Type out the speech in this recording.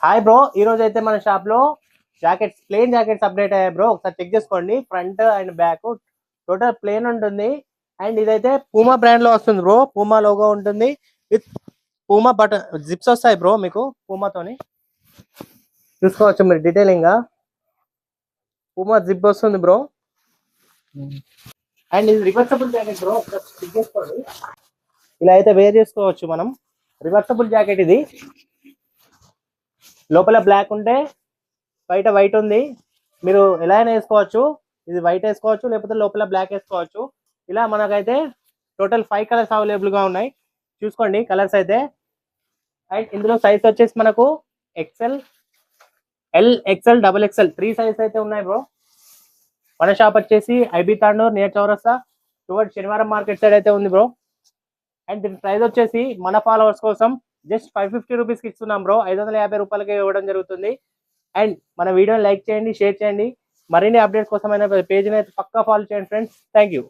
Hi bro, ఈ రోజు అయితే మన షాప్ లో జాకెట్స్ ప్లేన్ జాకెట్స్ అప్డేట్ అయ్యాయి బ్రో. ఒకసారి చెక్ చేసుకోండి. Front and back total plain ఉంటుంది. అండ్ ఇదైతే పూమా బ్రాండ్ లో వస్తుంది బ్రో. పూమా లోగో ఉంటుంది విత్ పూమా బటన్ జిప్స్ వస్తాయి బ్రో. మీకు పూమాతోని చూసుకోవచ్చు మీరు డీటెయిలింగ్ గా. పూమా జిప్ వస్తుంది బ్రో. అండ్ ఇది రివర్సబుల్ జాకెట్ బ్రో. ఒకసారి చెక్ చేసుకోండి. ఇలా అయితే వేర్ చేసుకోవచ్చు మనం. రివర్సబుల్ జాకెట్ ఇది. లోపల బ్లాక్ ఉంటే బయట వైట్ ఉంది. మీరు ఎలా అయినా వేసుకోవచ్చు. ఇది వైట్ వేసుకోవచ్చు, లేకపోతే లోపల బ్లాక్ వేసుకోవచ్చు. ఇలా మనకైతే టోటల్ 5 కలర్స్ అవైలబుల్ గా ఉన్నాయి. చూసుకోండి కలర్స్ అయితే. అండ్ ఇందులో సైజ్ వచ్చేసి మనకు XL, L, XL, double XL 3 size అయితే ఉన్నాయి బ్రో. మన షాప్ వచ్చేసి ఐబీ తాండూర్ నియర్ చౌరస్తా టువర్డ్ శనివారం మార్కెట్ సైడ్ అయితే ఉంది బ్రో. అండ్ దీని ప్రైస్ వచ్చేసి మన ఫాలోవర్స్ కోసం జస్ట్ 550 రూపీస్కి ఇస్తున్నాం బ్రో. 550 రూపాయలకి ఇవ్వడం జరుగుతుంది. అండ్ మన వీడియోని లైక్ చేయండి, షేర్ చేయండి. మరిన్ని అప్డేట్స్ కోసం పేజ్ని అయితే పక్కా ఫాలో చేయండి ఫ్రెండ్స్. Thank you.